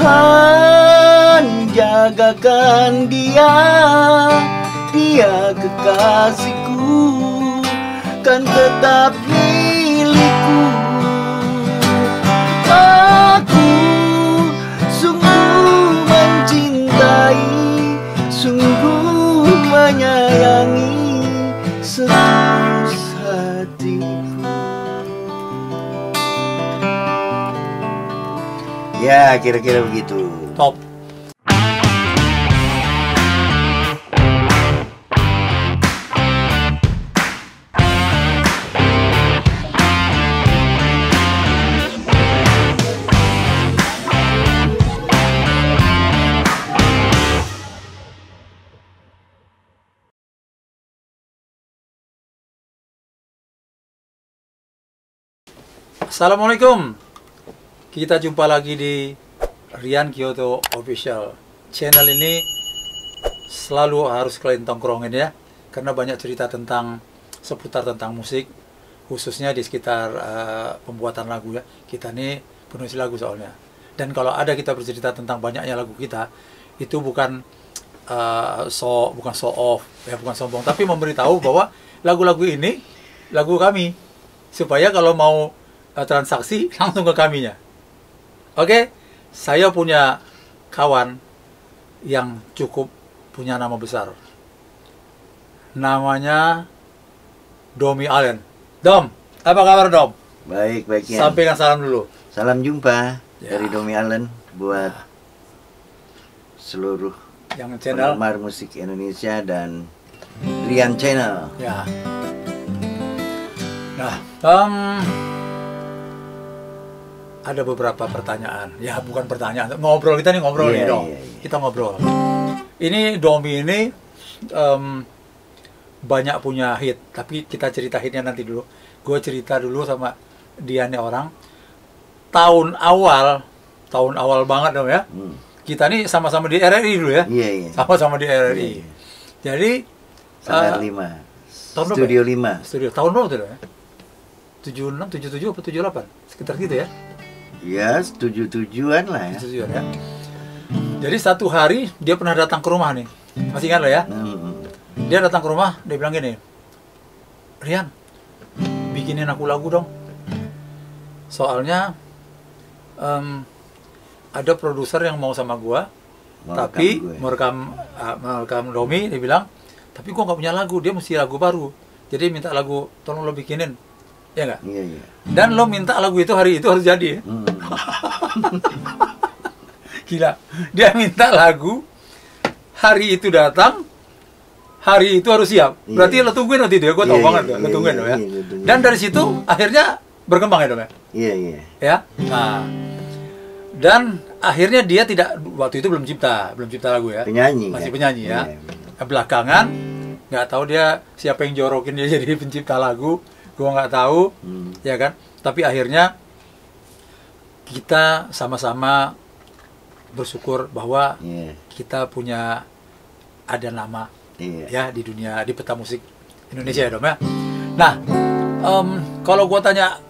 Tuhan jagakan dia, dia kekasihku, kan tetap milikku. Aku sungguh mencintai, sungguh menyayangi setulus hatiku. Ya, kira-kira begitu. Top. Assalamualaikum. Kita jumpa lagi di Rian Kyoto Official. Channel ini selalu harus kalian tongkrongin ya, karena banyak cerita seputar tentang musik, khususnya di sekitar pembuatan lagu ya. Kita ini penulis lagu soalnya. Dan kalau ada kita bercerita tentang banyaknya lagu kita, itu bukan bukan show off ya, bukan sombong, tapi memberitahu bahwa lagu-lagu ini lagu kami, supaya kalau mau transaksi langsung ke kaminya. Oke, saya punya kawan yang cukup punya nama besar. Namanya Domi Allen. Dom, apa kabar Dom? Baik, baiknya. Sampaikan salam dulu. Salam jumpa Ya. dari Domi Allen buat seluruh Yang channel. penggemar musik Indonesia dan Rian Channel. Ya. Nah, ada beberapa pertanyaan. Ya, bukan pertanyaan. Ngobrol, kita nih ngobrol nih, Dom. Kita ngobrol. Ini Domi ini banyak punya hit, tapi kita cerita hitnya nanti dulu. Gue cerita dulu sama dia nih orang. Tahun awal banget Dom ya. Kita nih sama-sama di RRI dulu ya. Iya, iya. Sama-sama di RRI. Iya. Jadi Salar 5. tahun berapa Studio ya? 5. Studio tahun berapa tuh ya? 76, 77 apa 78? Sekitar gitu ya. Ya, 77-an lah ya. 77 ya. Jadi satu hari dia pernah datang ke rumah nih. Masih ingat lo ya? Dia datang ke rumah, dia bilang gini, Rian, bikinin aku lagu dong. Soalnya ada produser yang mau sama gua, tapi merekam Domi, dia bilang, tapi gua nggak punya lagu, dia mesti lagu baru. Jadi minta lagu, tolong lo bikinin, ya nggak? Iya, iya. Dan lo minta lagu itu hari itu harus jadi. Gila, dia minta lagu, hari itu datang, hari itu harus siap. Berarti lo tungguin waktu itu ya, gue tau banget ya, lo tungguin ya. Dan dari situ akhirnya berkembang ya Dom ya? Iya, iya. Ya, nah, dan akhirnya dia tidak, waktu itu belum cipta lagu ya. Penyanyi. Masih ya? penyanyi ya. Iya. Belakangan, nggak tahu dia siapa yang jorokin dia jadi pencipta lagu, gue nggak tahu, ya kan. Tapi akhirnya kita sama-sama bersyukur bahwa kita punya ada nama ya di dunia, di peta musik Indonesia ya Dom ya. Nah, kalau gua tanya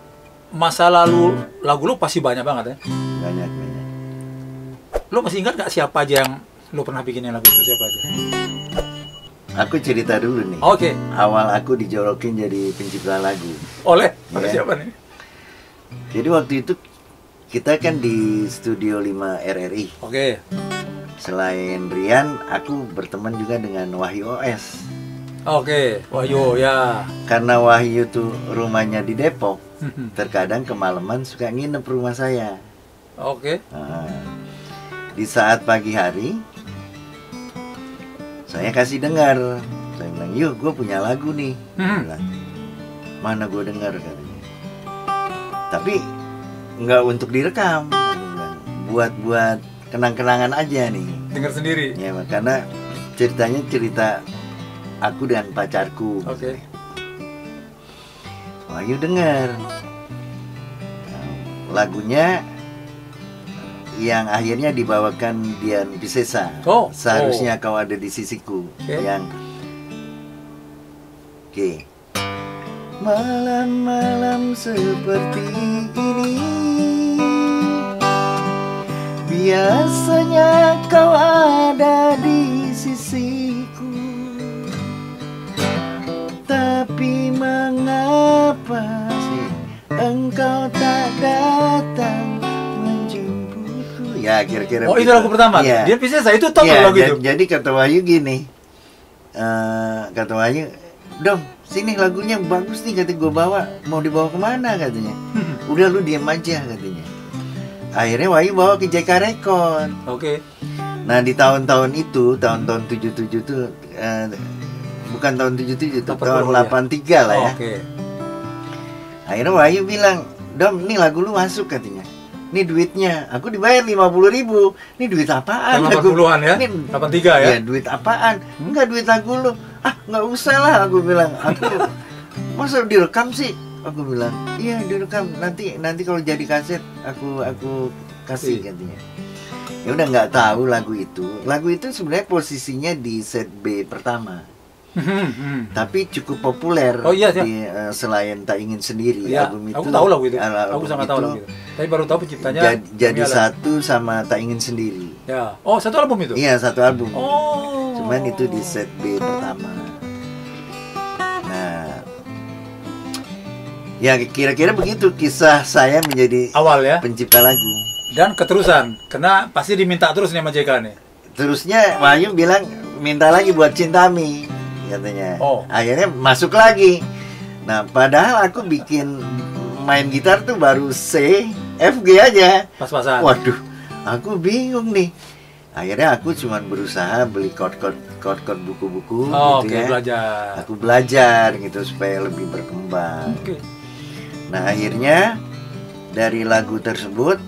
masa lalu lagu lu pasti banyak banget ya. Banyak. Lu masih ingat nggak siapa aja yang lu pernah bikinin lagu itu, siapa aja? Aku cerita dulu nih. Oke. Awal aku dijorokin jadi pencipta lagu. Oleh siapa nih? Jadi waktu itu kita kan di Studio 5 RRI. Oke. Selain Rian, aku berteman juga dengan Wahyu OS. Oke, Wahyu ya. Karena Wahyu tuh rumahnya di Depok, terkadang kemalaman suka nginep rumah saya. Oke. Nah, di saat pagi hari, saya kasih dengar. Saya bilang, yuk gue punya lagu nih. Bilang, mana gue dengar katanya. Tapi nggak untuk direkam, buat kenang-kenangan aja nih. Dengar sendiri. Ya, karena ceritanya cerita aku dan pacarku. Oke. Wahyu dengar lagunya yang akhirnya dibawakan Dian Piscesa. Seharusnya kau ada di sisiku. Yang malam-malam seperti ini biasanya kau ada di sisiku, tapi mengapa sih engkau tak datang menjemputku? Ya kira-kira. Oh, itu lagu pertama. Ya. Dia Pisces itu top Ya, lagu itu. jadi kata Wahyu gini, kata Wahyu, Dom, sini lagunya bagus nih, kata gue bawa, mau dibawa kemana katanya? Udah lu diam aja katanya. Akhirnya Wahyu bawa ke JK Record. Oke. Nah di tahun-tahun itu, tahun-tahun 77 tuh, bukan tahun 77 tuh, tahun 83 lah ya. Oke. Akhirnya Wahyu bilang, Dom, nih lagu lu masuk katanya. Nih duitnya, aku dibayar 50.000. Nih duit apaan? 80-an ya? Nih, 83 ya? Ya duit apaan? Enggak, duit lagu lu. Ah nggak usah lah, aku bilang. Aku masa direkam sih? Aku bilang, iya direkam. Nanti kalau jadi kaset aku kasih katanya. Ya udah nggak tahu lagu itu. Lagu itu sebenarnya posisinya di set B pertama. Tapi cukup populer. Oh iya, di, selain Tak Ingin Sendiri. Ya, album itu. aku tahu lagu itu. Album Aku sangat tahu lagu itu. Tapi baru tahu penciptanya. Jadi satu sama Tak Ingin Sendiri. Ya. Oh, satu album itu? Iya, satu album. Oh. Cuman itu di set B pertama. Nah, ya kira-kira begitu kisah saya menjadi awal ya, pencipta lagu. Dan keterusan, karena pasti diminta terus nih sama JK nih. Terusnya Wahyu bilang minta lagi buat Cintami katanya. Oh. Akhirnya masuk lagi. Nah, padahal aku bikin main gitar tuh baru C, F, G aja. Pas-pasan. Waduh, aku bingung nih. Akhirnya aku cuman berusaha beli chord buku-buku gitu ya. Belajar. Aku belajar gitu supaya lebih berkembang. Oke. Nah, akhirnya dari lagu tersebut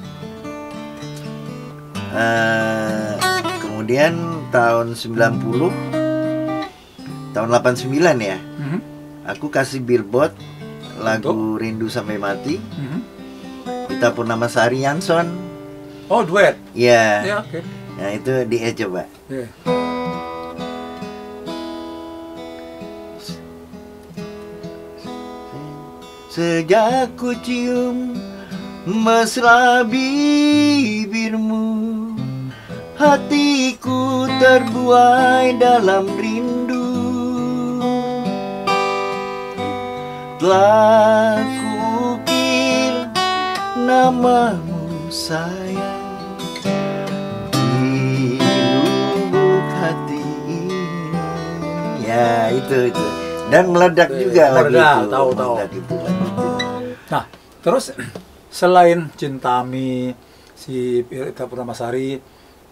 kemudian tahun 90, tahun 89 ya. Aku kasih billboard lagu Rindu Sampai Mati. Kita Purnamasari Yanson. Oh, duet. Iya. Ya, oke. Nah, itu di E coba. Yeah. Sejak ku cium mesra bibirmu, hatiku terbuai dalam rindu. Telah kukir namamu sayang di lubuk hati ini. Ya itu. Dan meledak juga lagu itu. Tahu. Meledak itu lagu itu. Nah, terus selain Cintami, si Kita Purnamasari,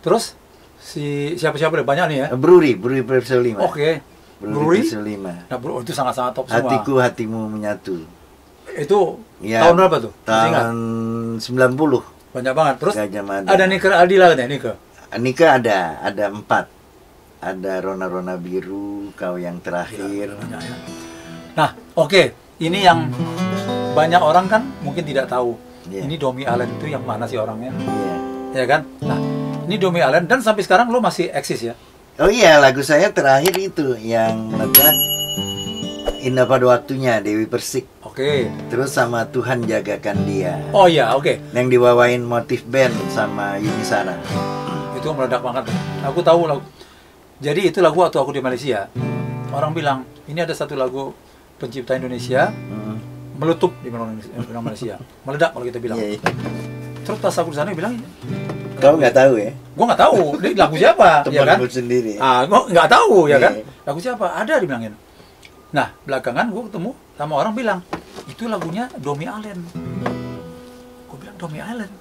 terus si siapa-siapa banyak nih ya? Bruri Presil 5. Oke. Bruri Presil 5. Nah, bro, itu sangat-sangat top semua. Hatiku Hatimu Menyatu. Itu Ya, tahun berapa tuh? Tahun 90. Banyak banget. Terus Gajah Mada. ada Nika Aldila kan ya, Nika? Nika ada 4. Ada Rona Biru, Kau Yang Terakhir. Banyak ya. Nah, oke. Ini yang banyak orang kan mungkin tidak tahu. Yeah. Ini Domi Allen itu yang mana sih orangnya? Iya. Ya kan? Nah, ini Domi Allen dan sampai sekarang lo masih eksis ya? Oh iya, lagu saya terakhir itu yang meledak Indah Pada Waktunya, Dewi Persik. Oke. Terus sama Tuhan Jagakan Dia. Oh iya, oke. Yang dibawain Motif Band sama Yuni Sara. Itu meledak banget. Aku tahu lagu. Jadi itu lagu waktu aku di Malaysia. Orang bilang, ini ada satu lagu pencipta Indonesia meletup di Malaysia. Meledak kalau kita bilang. Iya. Terus pas aku di sana bilang, Kau nggak tahu ya? gua nggak tahu. Ini lagu siapa? Ya kan? Temanmu sendiri. Gua nggak tahu ya kan? Iya. Lagu siapa? Ada dibilangin. Nah, belakangan gua ketemu sama orang bilang, itu lagunya Domi Allen. Gua bilang Domi Allen.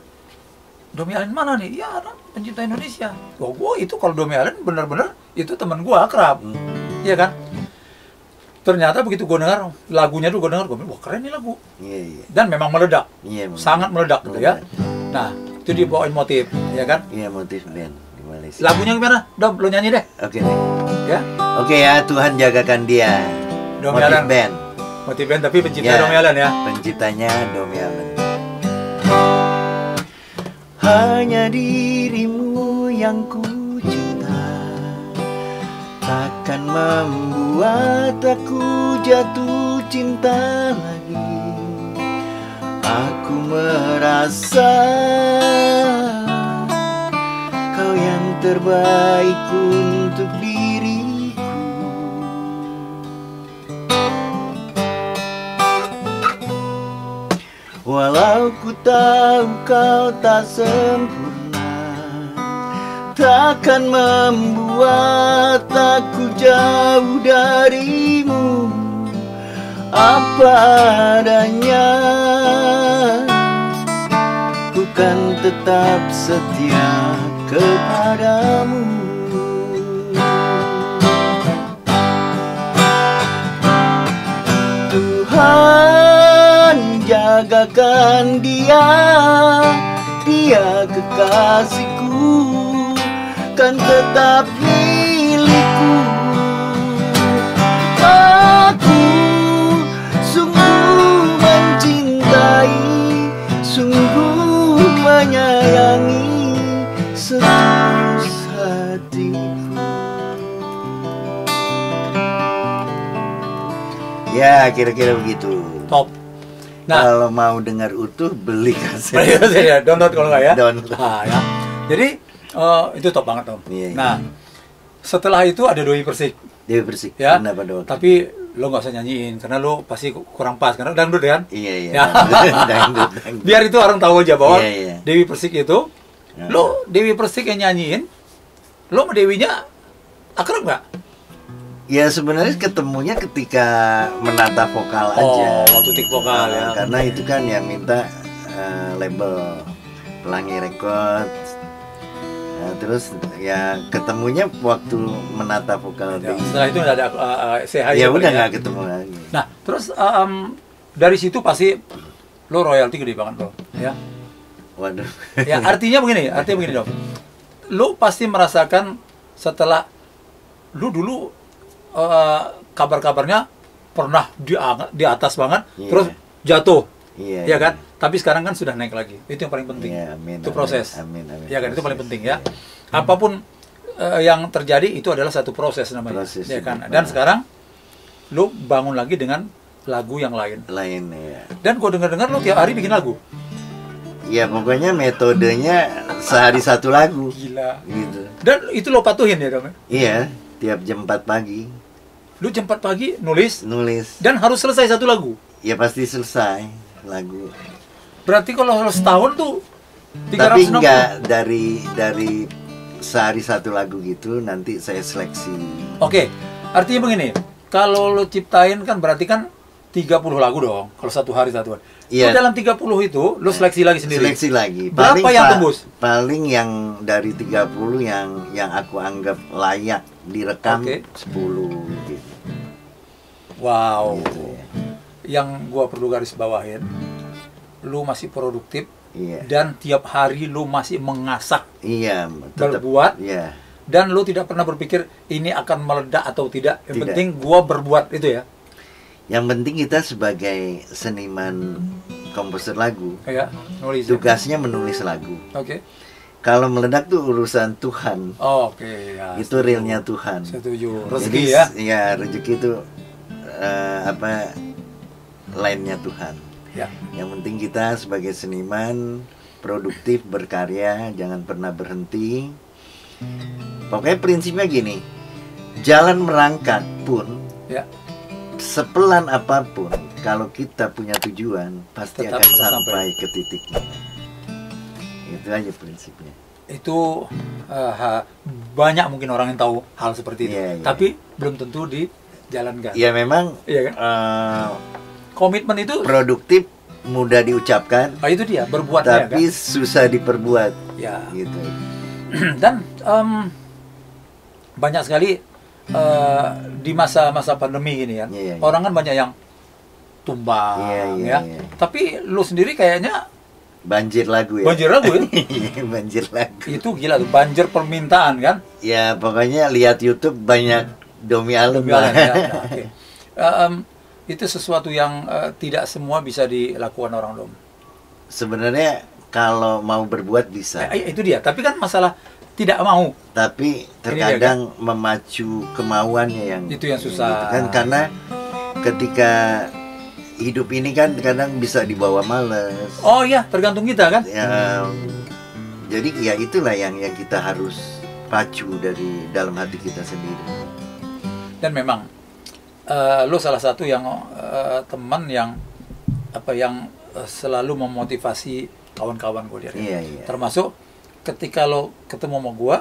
Domi Allen mana nih? Ya, pencipta Indonesia. Gua itu kalau Domi Allen bener-bener itu teman gua akrab. Iya kan? Ternyata begitu gue dengar lagunya tuh gue dengar, gue bilang, wah keren nih lagu. Iya. Dan memang meledak. Iya. Sangat meledak gitu ya. Nah, itu dibawain Motif, ya kan? Iya, Motif Band di Malaysia. Lagunya gimana? Dom, lo nyanyi deh. Oke deh. Ya. Oke ya, Tuhan Jagakan Dia. Domi Motif Allen. Band. Motif Band tapi pencipta Ya, Domi Allen ya. Penciptanya Domi Allen. Hanya dirimu yang ku cinta, takkan membuat aku jatuh cinta lagi. Aku merasa terbaik untuk diriku. Walau ku tahu kau tak sempurna, takkan membuat aku jauh darimu. Apa adanya, ku kan tetap setia kepadamu. Tuhan jagakan dia, dia kekasihku, kan tetap milikku. Aku sungguh mencintai, sungguh menyayangi setulus hatiku. Ya, kira-kira begitu. Top. Nah, Kalau mau dengar utuh, beli kaset. ya, download kalau nggak ya. Download. Nah, ya. Jadi itu top banget Om. Iya, iya. Nah, setelah itu ada Dewi Persik. Dewi Persik. Ya. Kenapa dong? Tapi lo nggak usah nyanyiin karena lo pasti kurang pas karena dangdut kan. Iya, iya. Ya. Dangdut. Biar itu orang tahu aja bahwa Iya, iya. Dewi Persik itu Nah. lo Dewi Persik yang nyanyiin, lo sama Dewinya akrab nggak? Ya sebenarnya ketemunya ketika menata vokal aja. waktu tik vokal ya. Karena itu kan yang minta label Pelangi Records. Terus ya ketemunya waktu menata vokal. Ya, setelah itu nggak ada CH Ya udah nggak ketemu lagi. Nah, terus dari situ pasti lo royalti gede banget lo, ya. Waduh. Ya artinya begini dong. Lo pasti merasakan setelah lo dulu kabar-kabarnya pernah di atas banget, Iya. terus jatuh, Iya. ya kan? Tapi sekarang kan sudah naik lagi. Itu yang paling penting. Iya, amin, Itu amin, proses. amin, amin. Ya kan, itu paling Proses, penting ya. iya. Apapun yang terjadi itu adalah satu proses namanya, Proses, ya kan? iya. Dan sekarang lo bangun lagi dengan lagu yang lain. Lain ya. Dan gue dengar lo tiap hari bikin lagu. Ya pokoknya metodenya sehari satu lagu. Gila. Gitu. Dan itu lo patuhin ya dong. Iya, tiap jam 4 pagi Lo jam 4 pagi nulis nulis. dan harus selesai satu lagu. Ya pasti selesai lagu. Berarti kalau setahun tuh 360. Tapi enggak dari sehari satu lagu gitu, nanti saya seleksi. Oke, artinya begini. Kalau lo ciptain kan berarti kan 30 lagu dong. Kalau satu hari. Iya. Lo dalam 30 itu lo seleksi lagi sendiri. Seleksi lagi. Berapa yang tembus? Paling yang dari 30 yang aku anggap layak direkam Oke. 10 gitu. Wow. Gitu ya. Yang gua perlu garis bawahin, lu masih produktif Iya. dan tiap hari lu masih mengasah, Iya, tetap. berbuat, Iya. dan lu tidak pernah berpikir ini akan meledak atau tidak. Yang Tidak. penting gua berbuat itu ya. Yang penting kita sebagai seniman komposer lagu, Ya, nulis. tugasnya menulis lagu. Oke. Kalau meledak tuh urusan Tuhan. Oke, ya. Itu realnya Tuhan. Setuju. Jadi, Rezeki ya. Ya, rezeki itu lainnya Tuhan. Ya. Yang penting kita sebagai seniman produktif, berkarya, jangan pernah berhenti. Pokoknya prinsipnya gini, jalan merangkak pun, Ya. sepelan apapun, kalau kita punya tujuan, pasti Tetap akan bisa sampai ke titiknya. Itu aja prinsipnya. Itu banyak mungkin orang yang tahu hal seperti itu. Iya, iya. Tapi belum tentu dijalankan. Ya memang Iya kan? Komitmen itu produktif mudah diucapkan, itu dia berbuatnya tapi susah diperbuat. ya. Gitu. Dan banyak sekali di masa-masa pandemi ini ya, Iya, iya. orang kan banyak yang tumbang Iya, ya. iya. Tapi lu sendiri kayaknya Banjir lagu ya. banjir lagu ya. Banjir lagu. Itu gila tuh, banjir permintaan kan. Ya pokoknya lihat YouTube banyak Domi Allen. Demi Allah, ya. Nah, oke. Itu sesuatu yang tidak semua bisa dilakukan orang Dom. Sebenarnya kalau mau berbuat bisa, Itu dia. Tapi kan masalah tidak mau. tapi terkadang memacu kemauannya yang Itu yang susah. gitu kan, karena ketika hidup ini kan kadang bisa dibawa males. Oh iya, tergantung kita kan. Ya, jadi ya itulah yang kita harus terpacu dari dalam hati kita sendiri. Dan memang lo salah satu yang teman yang selalu memotivasi kawan-kawan gue dari. Iya. Termasuk ketika lo ketemu sama gue,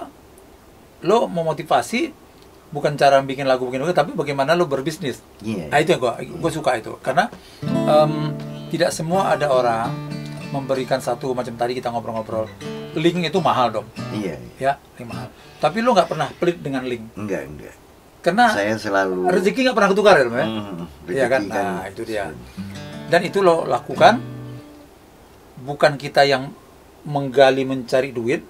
lo memotivasi bukan cara bikin lagu tapi bagaimana lo berbisnis. Nah, itu yang gue suka itu, karena tidak semua ada orang memberikan satu macam tadi kita ngobrol-ngobrol. Link itu mahal dong. Iya. Ya, link mahal. Tapi lo nggak pernah pelit dengan link. Enggak. Karena saya selalu rezeki nggak pernah ketukar ya, iya kan? rezeki Nah, itu dia. Dan itu lo lakukan, bukan kita yang menggali mencari duit,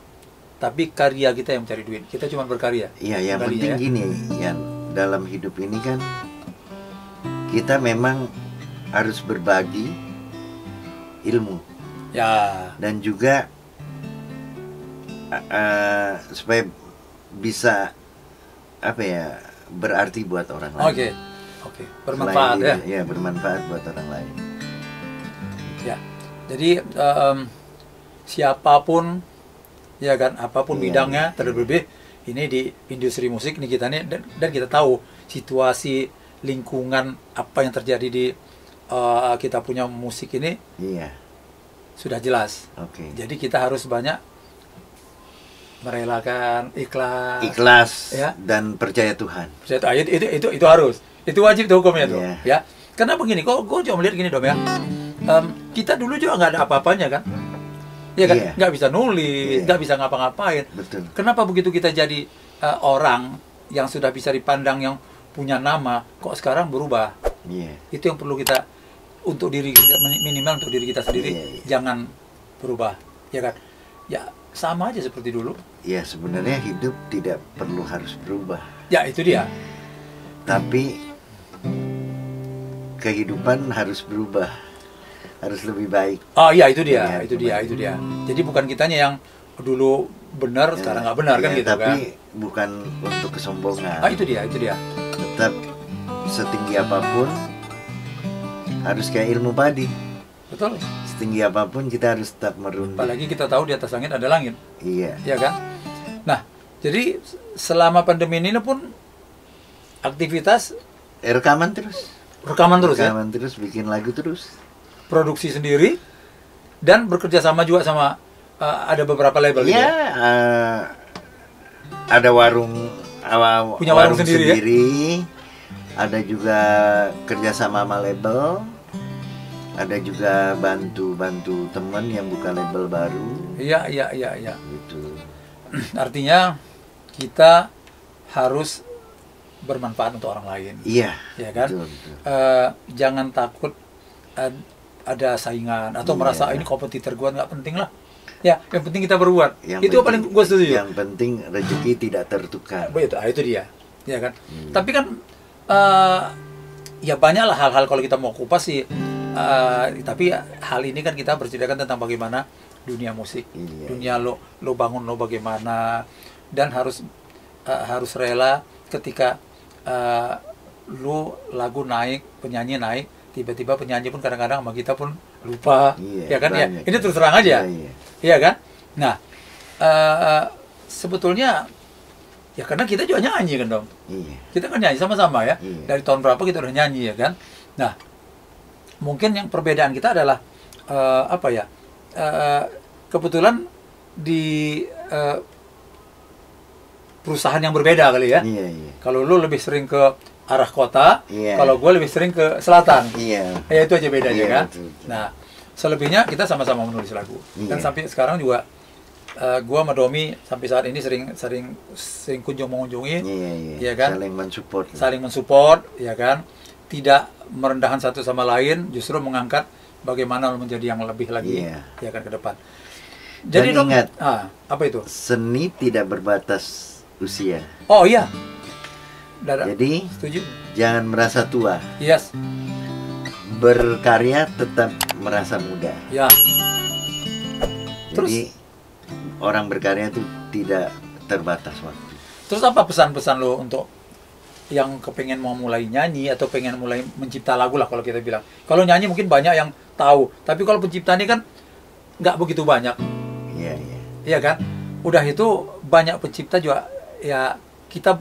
tapi karya kita yang mencari duit. Kita cuma berkarya. Iya, yang Menggalinya, penting gini, yang dalam hidup ini kan kita memang harus berbagi ilmu. Ya. Dan juga supaya bisa berarti buat orang lain. Oke. Bermanfaat ya. Ya, bermanfaat buat orang lain. Ya. Jadi siapapun ya kan, apapun bidangnya, terlebih ini di industri musik nih kita nih, dan kita tahu situasi lingkungan apa yang terjadi di kita punya musik ini. Iya. Sudah jelas. Jadi kita harus banyak merelakan, ikhlas ya, dan percaya Tuhan. Itu harus, itu wajib tuh hukumnya tuh. Ya, karena begini, gue cuma melihat gini dong ya. Kita dulu juga nggak ada apa-apanya kan, ya kan, nggak bisa nulis, nggak bisa ngapa-ngapain. Betul. Kenapa begitu kita jadi orang yang sudah bisa dipandang, yang punya nama, kok sekarang berubah? Itu yang perlu kita untuk diri kita, minimal untuk diri kita sendiri, jangan berubah, ya kan? Ya sama aja seperti dulu. Ya, sebenarnya hidup tidak perlu harus berubah. Ya, itu dia. Tapi kehidupan harus berubah, harus lebih baik. Oh iya, itu dia. Jadi bukan kitanya yang dulu benar, sekarang nggak benar kan gitu tapi kan? Tapi bukan untuk kesombongan. Itu dia. Tetap setinggi apapun harus kayak ilmu padi. Betul. Setinggi apapun kita harus tetap merunduk. Apalagi kita tahu di atas langit ada langit. Iya. Iya kan? Nah, jadi selama pandemi ini pun aktivitas rekaman terus. Rekaman terus, bikin lagu terus. Produksi sendiri dan bekerja sama juga sama ada beberapa label. Iya. Ada punya warung sendiri. Ya? Ada juga kerja sama label. Ada juga bantu teman yang buka label baru. Iya. Gitu. Artinya kita harus bermanfaat untuk orang lain. Iya. Ya kan? Betul. Jangan takut ada saingan atau merasa ini kompetitor gua, nggak penting lah. Ya, yang penting kita berbuat. Itu paling gua setuju. Yang penting rezeki tidak tertukar. Itu dia. Ya kan? Tapi kan ya banyaklah hal-hal kalau kita mau kupas sih. Tapi hal ini kan kita berceritakan tentang bagaimana dunia musik, dunia lo bangun lo bagaimana, dan harus rela ketika lo lagu naik, penyanyi naik, tiba-tiba penyanyi pun kadang-kadang sama kita pun lupa, ya kan ya. Ini terus terang aja, iya kan. Nah, sebetulnya ya karena kita juga nyanyi kan dong, kita kan nyanyi sama-sama ya. Dari tahun berapa kita udah nyanyi ya kan. Nah, mungkin yang perbedaan kita adalah kebetulan di perusahaan yang berbeda kali ya. Kalau lu lebih sering ke arah kota, kalau gue lebih sering ke selatan. Ya itu aja bedanya kan. Betul. Nah, selebihnya kita sama-sama menulis lagu. Dan sampai sekarang juga gue sama Domi sampai saat ini sering kunjung mengunjungi, ya kan. Saling mensupport, ya kan. Tidak merendahkan satu sama lain, justru mengangkat bagaimana menjadi yang lebih lagi, ya kan, ke depan. Jadi dan ingat, apa itu? Seni tidak berbatas usia. Oh iya. Jadi setuju. Jangan merasa tua. Yes. Berkarya tetap merasa muda. Ya. Jadi orang berkarya itu tidak terbatas waktu. Terus apa pesan-pesan lo untuk yang kepengen mau mulai nyanyi atau pengen mulai mencipta lagu lah kalau kita bilang. Kalau nyanyi mungkin banyak yang tahu, tapi kalau pencipta ini kan nggak begitu banyak. Iya kan. Udah itu banyak pencipta juga ya kita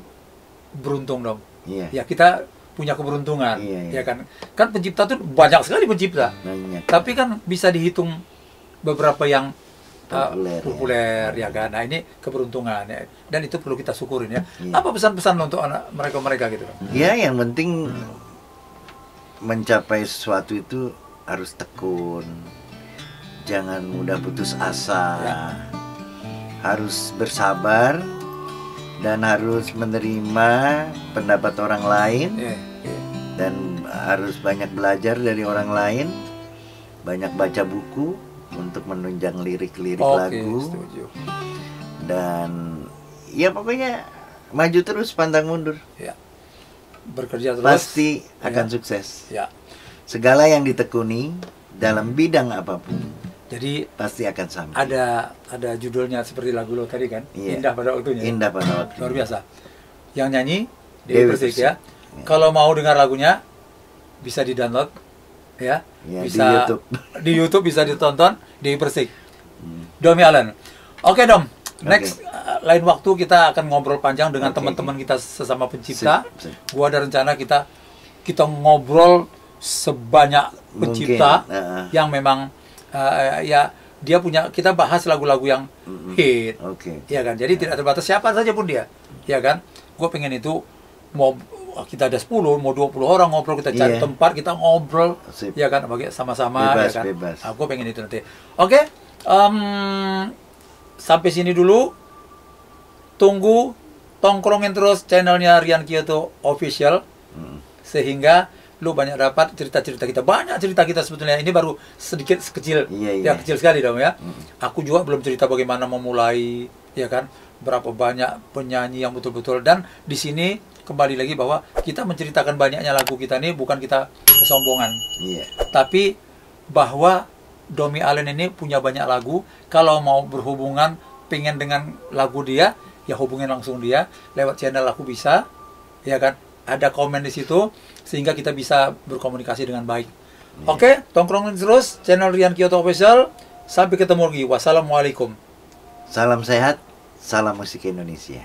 beruntung dong. Iya. Ya kita punya keberuntungan, Iya. ya kan? Kan pencipta tuh banyak sekali pencipta. Banyak. Tapi kan bisa dihitung beberapa yang Populer, ya kan. Nah, ini keberuntungan ya. Dan itu perlu kita syukurin ya. Iya. Apa pesan-pesan untuk anak mereka gitu dong? Ya, yang penting mencapai sesuatu itu harus tekun. Jangan mudah putus asa. Ya. Harus bersabar dan harus menerima pendapat orang lain. Iya. Dan harus banyak belajar dari orang lain, banyak baca buku untuk menunjang lirik-lirik lagu, setuju. dan ya pokoknya maju terus, pantang mundur, Ya. Bekerja terus. pasti akan sukses. Ya. Segala yang ditekuni dalam bidang apapun Jadi pasti akan sampai. ada judulnya seperti lagu lo tadi kan, Iya. Indah pada waktunya. Indah pada waktu. Luar biasa. Yang nyanyi Dewi Dewi Persik Persik. ya. Kalau mau dengar lagunya bisa di-download ya. Ya, Bisa di YouTube. di YouTube bisa ditonton Dewi Persik. Domi Allen. Oke, Dom. Next lain waktu kita akan ngobrol panjang dengan Oke. teman-teman kita sesama pencipta. Sip. Gua ada rencana kita ngobrol sebanyak pencipta Mungkin, yang memang ya dia punya, kita bahas lagu-lagu yang hit. Oke. Ya kan, jadi tidak terbatas siapa saja pun dia, ya kan. Gue pengen itu, mau kita ada 10, mau 20 orang ngobrol, kita cari Iya. tempat, kita ngobrol, Sip. ya kan, bagi sama-sama, Bebas, ya kan. bebas. Gue pengen itu nanti. Oke, sampai sini dulu. Tunggu, tongkrongin terus channelnya Rian Kyoto Official, sehingga lu banyak dapat cerita-cerita kita. Banyak cerita kita sebetulnya, ini baru sedikit kecil. Iya. Ya kecil sekali dong ya. Aku juga belum cerita bagaimana memulai, ya kan, berapa banyak penyanyi yang betul-betul. Dan di sini kembali lagi bahwa kita menceritakan banyaknya lagu kita ini bukan kita kesombongan, Iya. tapi bahwa Domi Allen ini punya banyak lagu. Kalau mau berhubungan, pengen dengan lagu dia, ya hubungin langsung dia lewat channel aku bisa, ya kan. Ada komen di situ sehingga kita bisa berkomunikasi dengan baik. Oke, tongkrongin terus channel Rian Kyoto Official. Sampai ketemu lagi. Wassalamualaikum. Salam sehat, salam musik Indonesia.